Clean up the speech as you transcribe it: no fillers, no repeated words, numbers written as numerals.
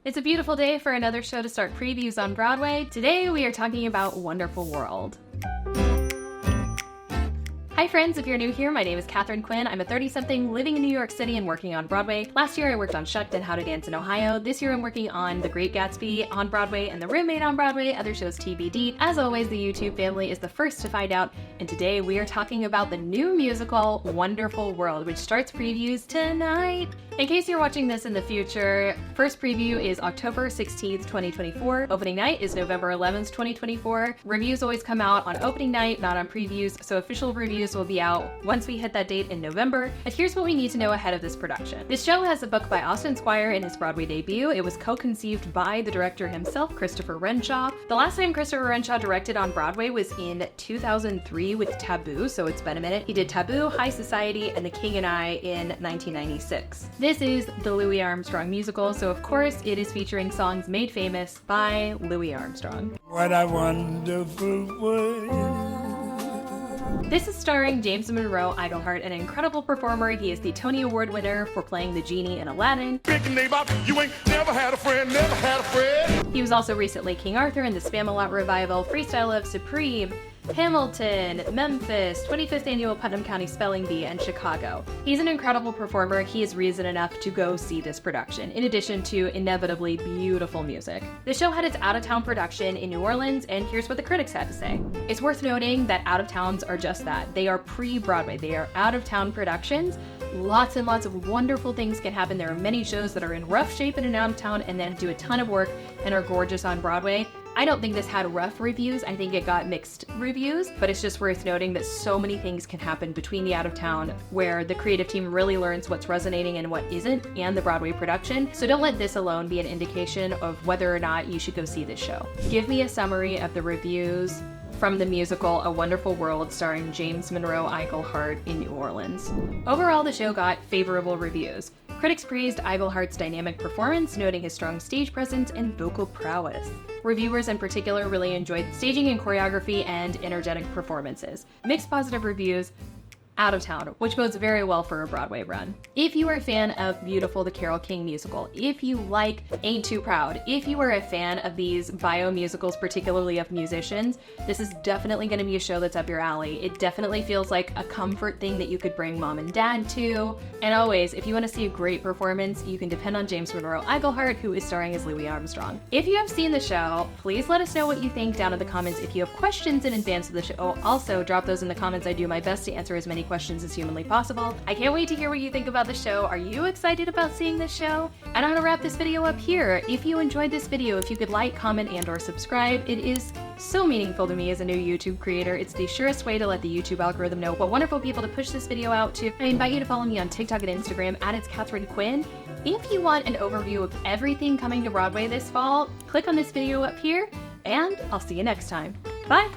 It's a beautiful day for another show to start previews on Broadway. Today we are talking about Wonderful World. Hi friends, if you're new here, my name is Katharine Quinn. I'm a 30-something living in New York City and working on Broadway. Last year I worked on Shucked and How to Dance in Ohio. This year I'm working on The Great Gatsby on Broadway and The Roommate on Broadway, other shows TBD. As always, the YouTube family is the first to find out, and today we are talking about the new musical Wonderful World, which starts previews tonight. In case you're watching this in the future, first preview is October 16th, 2024. Opening night is November 11th, 2024. Reviews always come out on opening night, not on previews, so official reviews will be out once we hit that date in November. And here's what we need to know ahead of this production. This show has a book by Austin Squire in his Broadway debut. It was co-conceived by the director himself, Christopher Renshaw. The last time Christopher Renshaw directed on Broadway was in 2003 with Taboo, so it's been a minute. He did Taboo, High Society, and The King and I in 1996. This is the Louis Armstrong musical, so of course it is featuring songs made famous by Louis Armstrong. What a wonderful world. This is starring James Monroe Iglehart, an incredible performer. He is the Tony Award winner for playing the genie in Aladdin. You ain't never had a friend, never had a friend. He was also recently King Arthur in the Spam-A-Lot revival, Freestyle of Supreme, Hamilton, Memphis, 25th Annual Putnam County Spelling Bee, and Chicago. He's an incredible performer. He is reason enough to go see this production, in addition to inevitably beautiful music. The show had its out-of-town production in New Orleans, and here's what the critics had to say. It's worth noting that out-of-towns are just that. They are pre-Broadway. They are out-of-town productions. Lots and lots of wonderful things can happen. There are many shows that are in rough shape in an out-of-town and then do a ton of work and are gorgeous on Broadway. I don't think this had rough reviews. I think it got mixed reviews, but it's just worth noting that so many things can happen between the out of town where the creative team really learns what's resonating and what isn't, and the Broadway production. So don't let this alone be an indication of whether or not you should go see this show. Give me a summary of the reviews from the musical A Wonderful World starring James Monroe Iglehart in New Orleans. Overall, the show got favorable reviews. Critics praised Iglehart's dynamic performance, noting his strong stage presence and vocal prowess. Reviewers in particular really enjoyed staging and choreography and energetic performances. Mixed positive reviews out of town, which bodes very well for a Broadway run. If you are a fan of Beautiful the Carole King musical, if you like Ain't Too Proud, if you are a fan of these bio musicals, particularly of musicians, this is definitely going to be a show that's up your alley. It definitely feels like a comfort thing that you could bring mom and dad to. And always, if you want to see a great performance, you can depend on James Monroe Iglehart, who is starring as Louis Armstrong. If you have seen the show, please let us know what you think down in the comments. If you have questions in advance of the show, also drop those in the comments. I do my best to answer as many questions as humanly possible. I can't wait to hear what you think about the show. Are you excited about seeing this show? And I'm gonna wrap this video up here. If you enjoyed this video, if you could like, comment, and/or subscribe, it is so meaningful to me as a new YouTube creator. It's the surest way to let the YouTube algorithm know what wonderful people to push this video out to. I invite you to follow me on TikTok and Instagram at It's Katharine Quinn. If you want an overview of everything coming to Broadway this fall, click on this video up here, and I'll see you next time. Bye!